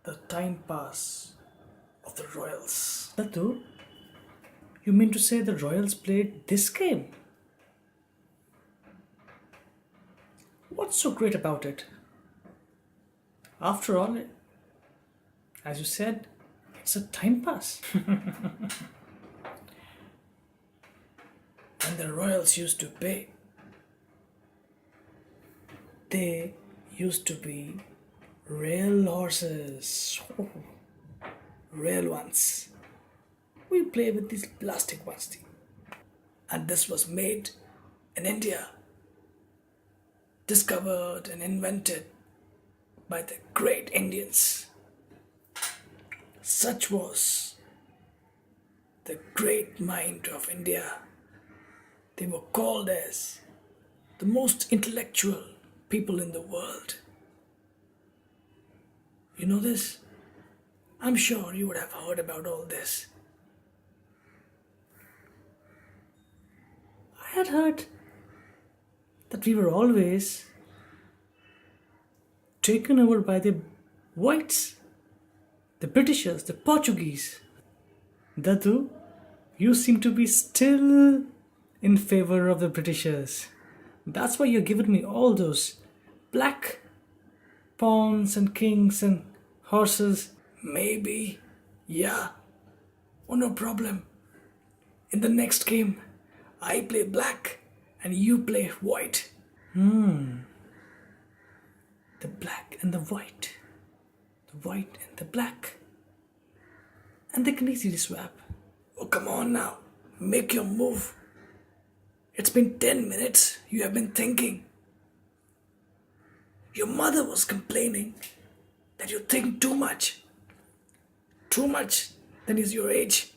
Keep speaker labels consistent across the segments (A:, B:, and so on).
A: The time pass of the royals. Datu, you mean to say the royals played this game? What's so great about it? After all, as you said, it's a time pass. And the royals used to pay. They used to be real horses. Oh, real ones. We play with these plastic ones. And this was made in India, discovered and invented by the great Indians. Such was the great mind of India. They were called as the most intellectual people in the world. You know this? I'm sure you would have heard about all this. I had heard that we were always taken over by the whites, the Britishers, the Portuguese. Dadu, you seem to be still in favor of the Britishers. That's why you're giving me all those black pawns and kings and horses. Maybe, yeah. Oh, no problem. In the next game, I play black and you play white. The black and the white. The white and the black. And they can easily swap. Oh, come on now. Make your move. It's been 10 minutes. You have been thinking. Your mother was complaining that you think too much. Too much than is your age.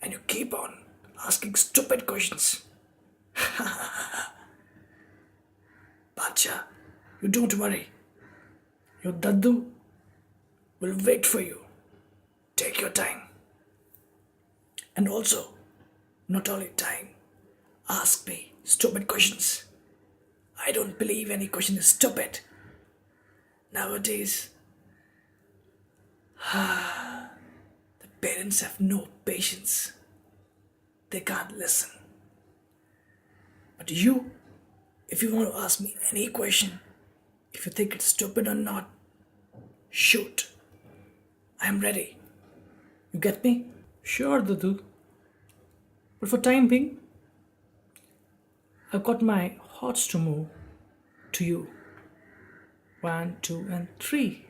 A: And you keep on asking stupid questions. Badshaah, you don't worry. Your daddu will wait for you. Take your time. And also, not only time, ask me stupid questions. I don't believe any question is stupid. Nowadays, the parents have no patience. They can't listen. But you, if you want to ask me any question, if you think it's stupid or not, shoot. I'm ready. You get me? Sure, Dudu. But for time being, I've got my hearts to move to you. 1, 2, and 3.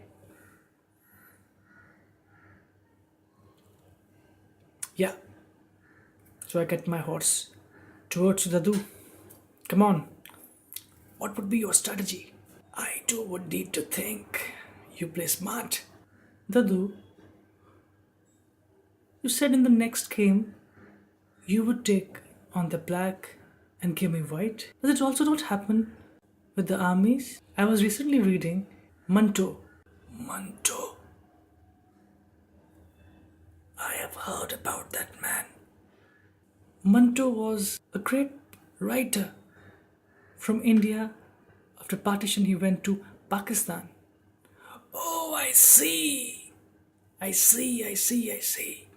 A: Yeah. So I get my horse towards Dadu. Come on. What would be your strategy? I too would need to think. You play smart. Dadu, you said in the next game you would take on the black and give me white. Does it also not happen with the armies? I was recently reading Manto. Manto. I have heard about that man. Manto was a great writer from India. After partition, he went to Pakistan. Oh, I see. I see.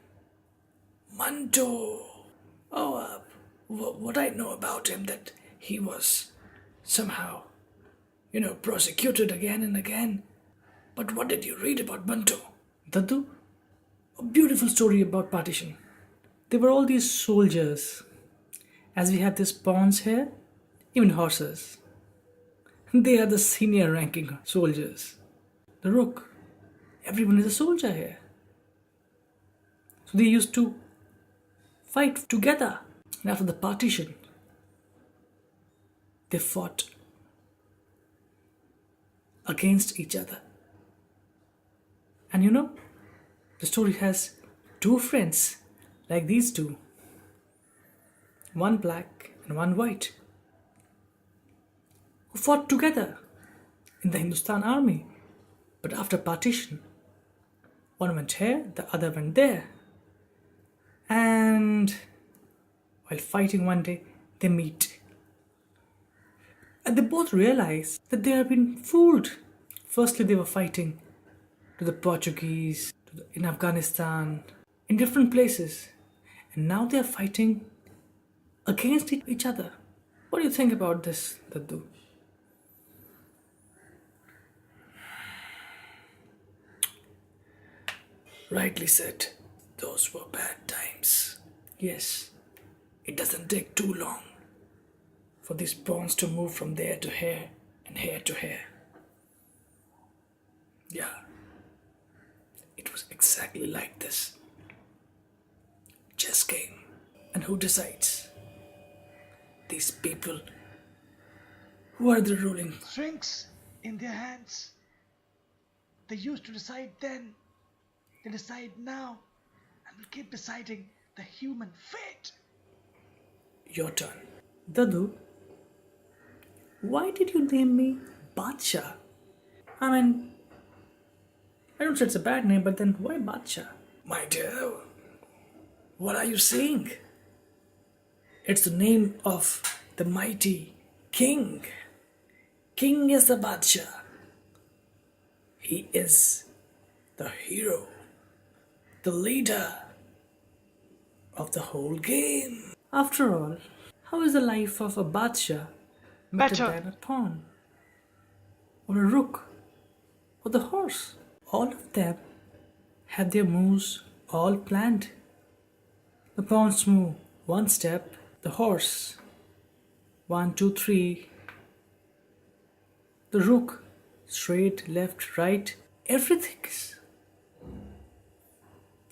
A: Manto. Oh, what I know about him, that he was somehow, prosecuted again and again. But what did you read about Manto? Dadu, a beautiful story about partition. There were all these soldiers. As we have these pawns here, even horses. They are the senior ranking soldiers. The rook. Everyone is a soldier here. So they used to fight together. And after the partition, they fought against each other. And the story has two friends like these two. One black and one white. Who fought together in the Hindustan army. But after partition, one went here, the other went there. And while fighting one day, they meet. And they both realize that they have been fooled. Firstly, they were fighting to the Portuguese, in Afghanistan, in different places. And now they are fighting against each other. What do you think about this, Daddu? Rightly said. Those were bad times. Yes, it doesn't take too long for these pawns to move from there to here and here to here. Yeah, it was exactly like this. Chess game. And who decides? These people who are the ruling.
B: Strings in their hands. They used to decide then, they decide now, and will keep deciding the human fate.
A: Your turn. Dadu, why did you name me Badshaah? I mean, I don't say it's a bad name, but then why Badshaah? My dear, what are you saying? It's the name of the mighty king. King is the Badshaah. He is the hero, the leader of the whole game. After all, how is the life of a Badshaah better
B: Better.
A: than a pawn, or a rook, or the horse? All of them have their moves all planned. The pawns move one step, the horse, 1, 2, 3, the rook, straight, left, right, everything is.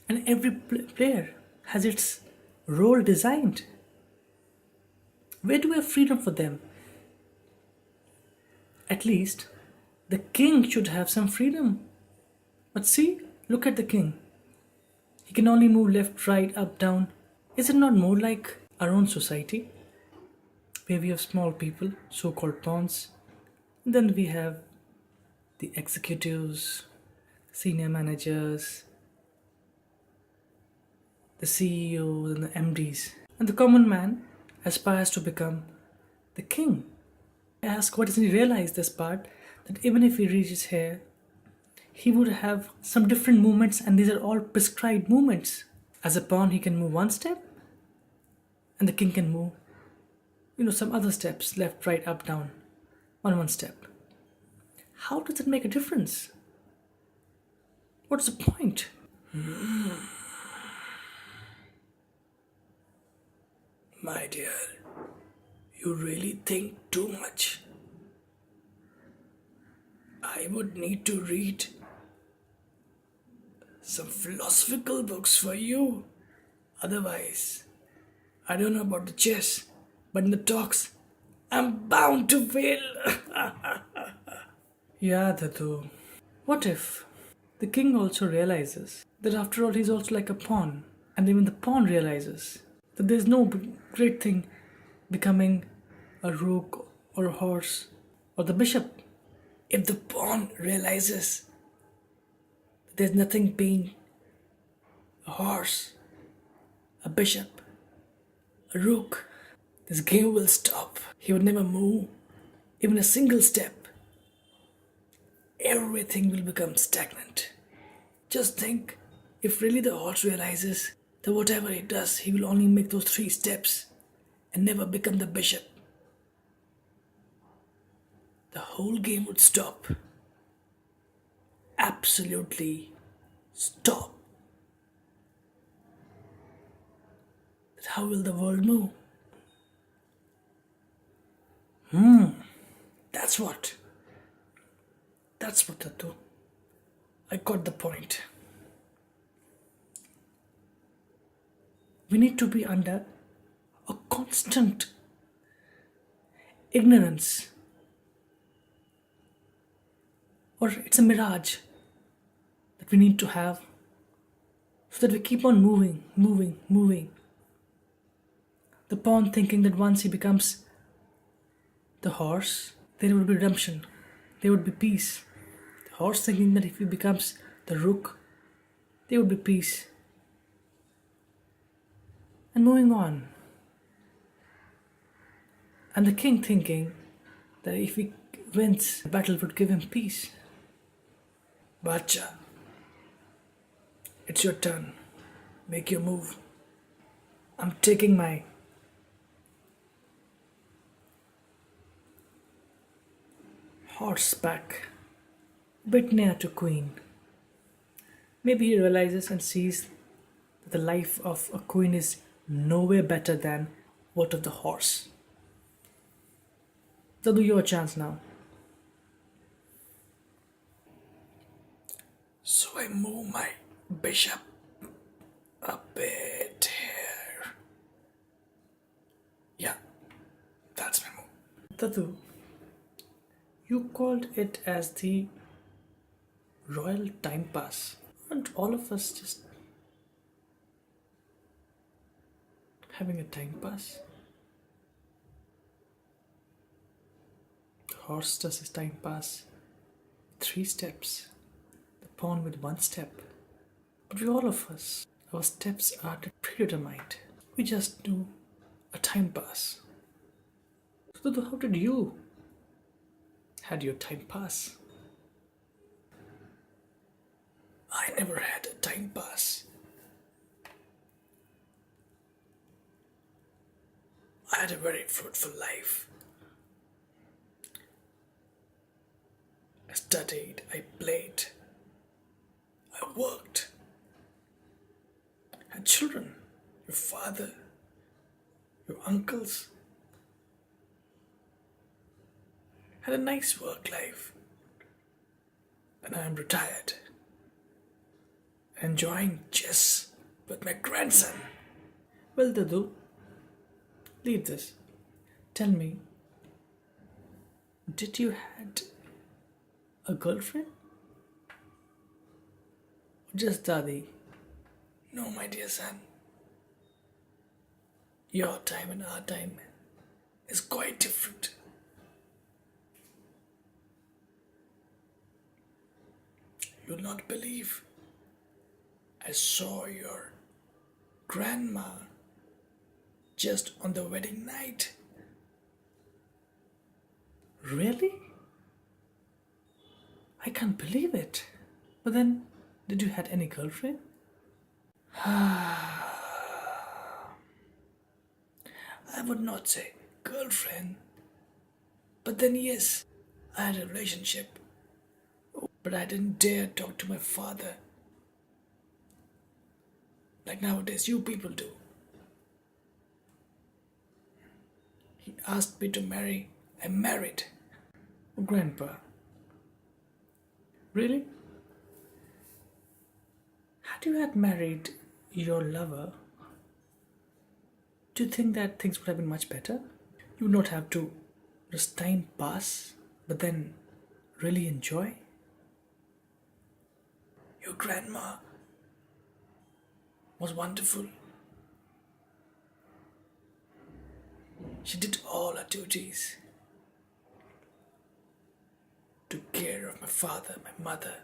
A: And every player has its role designed. Where do we have freedom for them? At least the king should have some freedom. But see, look at the king. He can only move left, right, up, down. Is it not more like our own society? Where we have small people, so called pawns. And then we have the executives, senior managers, the CEOs and the MDs. And the common man aspires to become the king. I ask, why doesn't he realize this part? That even if he reaches here, he would have some different movements, and these are all prescribed movements. As a pawn, he can move one step, and the king can move, some other steps, left, right, up, down, one step. How does it make a difference? What's the point? My dear, you really think too much. I would need to read some philosophical books for you. Otherwise, I don't know about the chess, but in the talks, I'm bound to fail. Yeah, Dadu. What if the king also realizes that after all he's also like a pawn, and even the pawn realizes that there's no great thing becoming a rook or a horse or the bishop. If the pawn realizes that there's nothing being a horse, a bishop, a rook, this game will stop. He would never move even a single step. Everything will become stagnant. Just think, if really the horse realizes that whatever he does, he will only make those 3 steps and never become the bishop, the whole game would stop. Absolutely stop. But how will the world move? That's what. That's what, Tatu. I got the point. We need to be under a constant ignorance, or it's a mirage that we need to have, so that we keep on moving. The pawn thinking that once he becomes the horse, there will be redemption, there would be peace. The horse thinking that if he becomes the rook, there would be peace. And moving on. And the king thinking that if he wins, the battle would give him peace. Badshaah, It's your turn. Make your move. I'm taking my horse back, a bit near to Queen. Maybe he realizes and sees that the life of a queen is nowhere better than what of the horse. So do your chance now. So I move my bishop a bit here. Yeah, that's my move. Tadu, you called it as the royal time pass. Aren't all of us just having a time pass? The horse does his time pass 3 steps, the pawn with 1 step. But we all of us, our steps are predetermined. We just do a time pass. So how did you had your time pass? I never had a time pass. I had a very fruitful life. I studied, I played, I worked, had children, your father, your uncles. Had a nice work life. And I am retired. Enjoying chess with my grandson. Well, Dadu, leave this. Tell me, did you had a girlfriend? Or just Dadi? No, my dear son. Your time and our time is quite different. You'll not believe. I saw your grandma just on the wedding night. Really? I can't believe it. But then, did you had any girlfriend? I would not say girlfriend. But then yes, I had a relationship. But I didn't dare talk to my father. Like nowadays you people do. He asked me to marry. I married. Oh, Grandpa. Really? Had you had married your lover, do you think that things would have been much better? You would not have to just time pass, but then really enjoy? Your grandma was wonderful. She did all her duties. Took care of my father, my mother,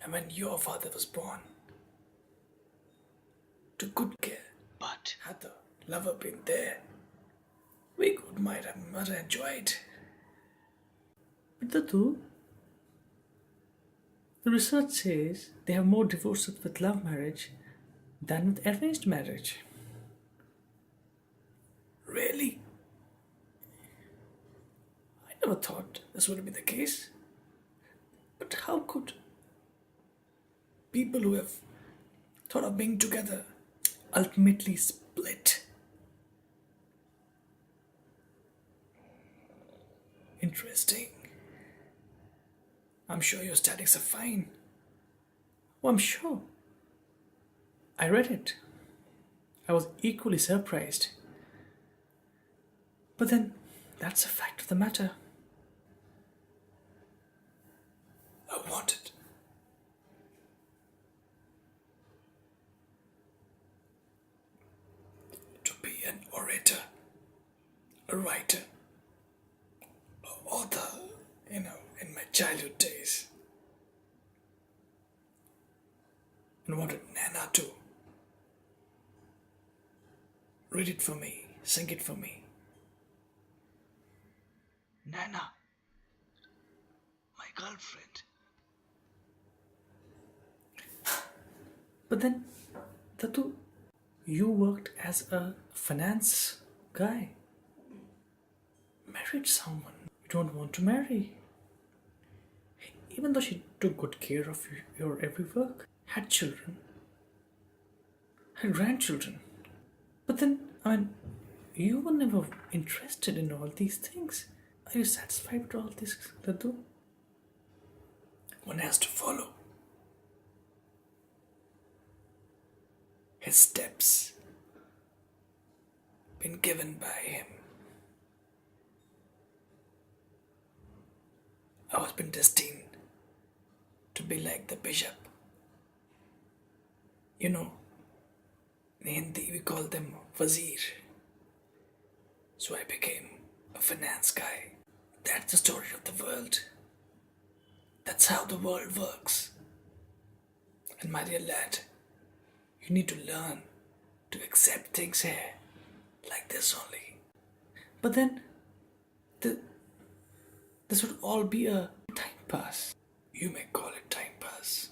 A: and when your father was born, took good care. But had the lover been there, we might have enjoyed. But the research says they have more divorces with love marriage than with arranged marriage. Really? I never thought this would be the case. But how could people who have thought of being together ultimately split? Interesting. I'm sure your statics are fine. Oh, I'm sure. I read it. I was equally surprised. But then, that's a fact of the matter. I wanted to be an orator, a writer, an author, in my childhood days. And wanted Nana to read it for me, sing it for me. Nana, my girlfriend. But then, Tatu, you worked as a finance guy, married someone you don't want to marry, even though she took good care of your every work, had children, had grandchildren. But then, you were never interested in all these things. Are you satisfied with all this, Tatu? One has to follow his steps been given by him. I was been destined to be like the bishop. You know, in Hindi we call them wazir. So I became a finance guy. That's the story of the world. That's how the world works. And my dear lad, you need to learn to accept things here like this only. But then, this would all be a time pass. You may call it time pass.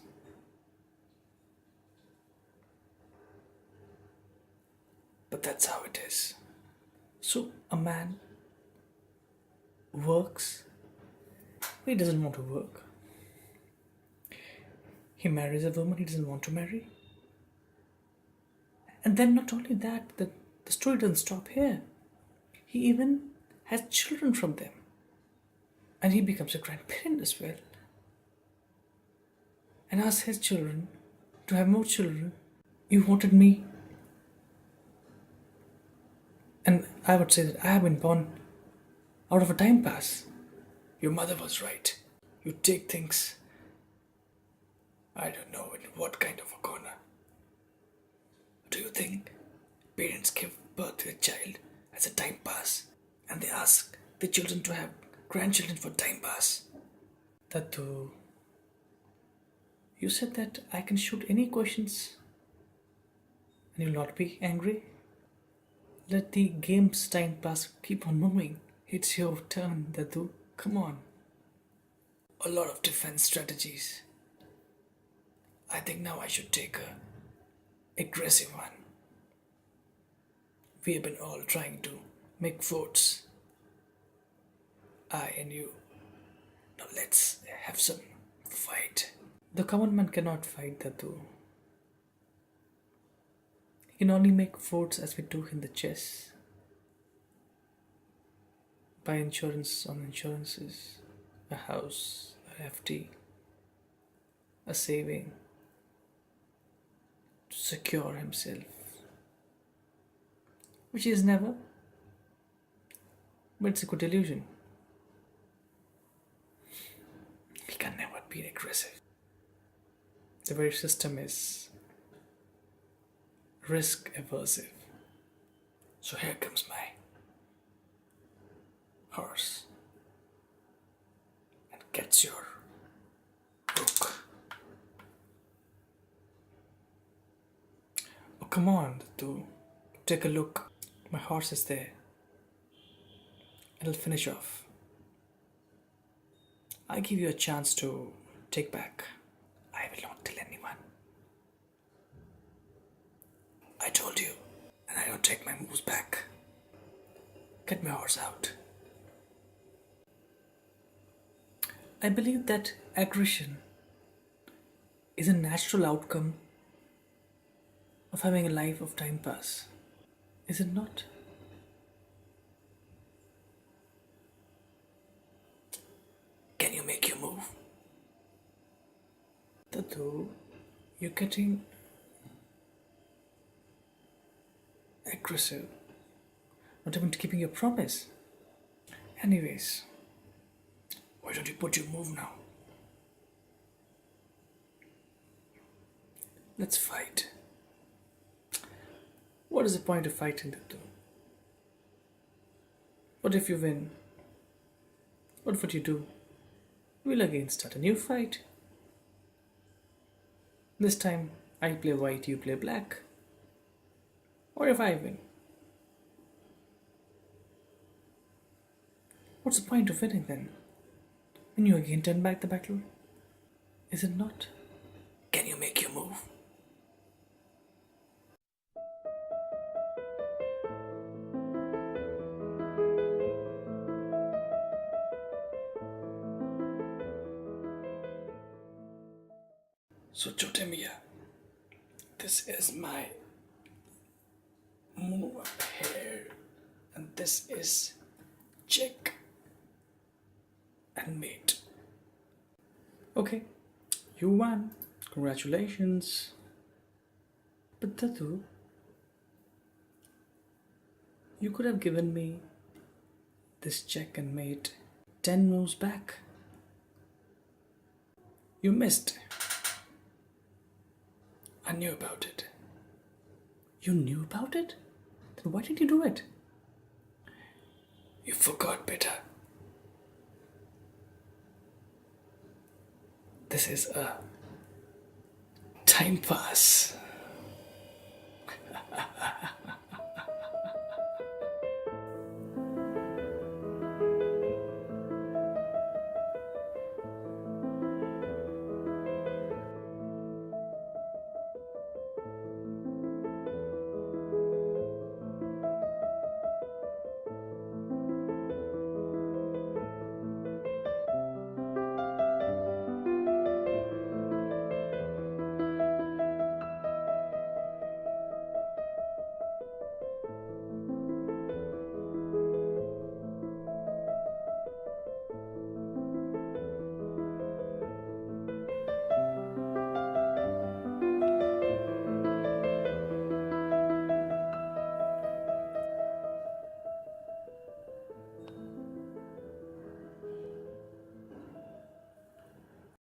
A: But that's how it is. So a man works, he doesn't want to work. He marries a woman he doesn't want to marry. And then not only that, the story doesn't stop here. He even has children from them. And he becomes a grandparent as well. And asks his children to have more children. You wanted me. And I would say that I have been born out of a time pass. Your mother was right. You take things, I don't know in what kind of a corner. Do you think parents give birth to a child as a time pass and they ask the children to have grandchildren for time pass? Tatu, you said that I can shoot any questions and you'll not be angry? Let the game's time pass keep on moving. It's your turn, Tatu. Come on. A lot of defense strategies. I think now I should take a aggressive one. We have been all trying to make votes. I and you. Now let's have some fight. The common man cannot fight, Tatu. He can only make votes as we do in the chess. Buy insurance on insurances, a house, a FD, a saving to secure himself, which is never, but it's a good illusion. He can never be aggressive. The very system is risk aversive. So here comes my horse and gets your rook. Oh, come on, Tatu. Take a look. My horse is there. It'll finish off. I give you a chance to take back. I will not tell anyone. I told you, and I don't take my moves back. Get my horse out. I believe that aggression is a natural outcome of having a life of time pass. Is it not? Can you make your move? Tatu, you're getting aggressive. Not even keeping your promise. Anyways, why don't you put your move now? Let's fight. What is the point of fighting, Tatu? What if you win? What would you do? We'll again start a new fight. This time, I play white, you play black. Or if I win? What's the point of winning then? When you again turn back the battle? Is it not? Can you make your move? So, Chote Mia, this is my move up here, and this is check and mate. Okay, you won. Congratulations. But Tatu, you could have given me this check and mate 10 moves back. You missed. I knew about it. You knew about it? Then why did you do it? You forgot, beta. This is a time pass.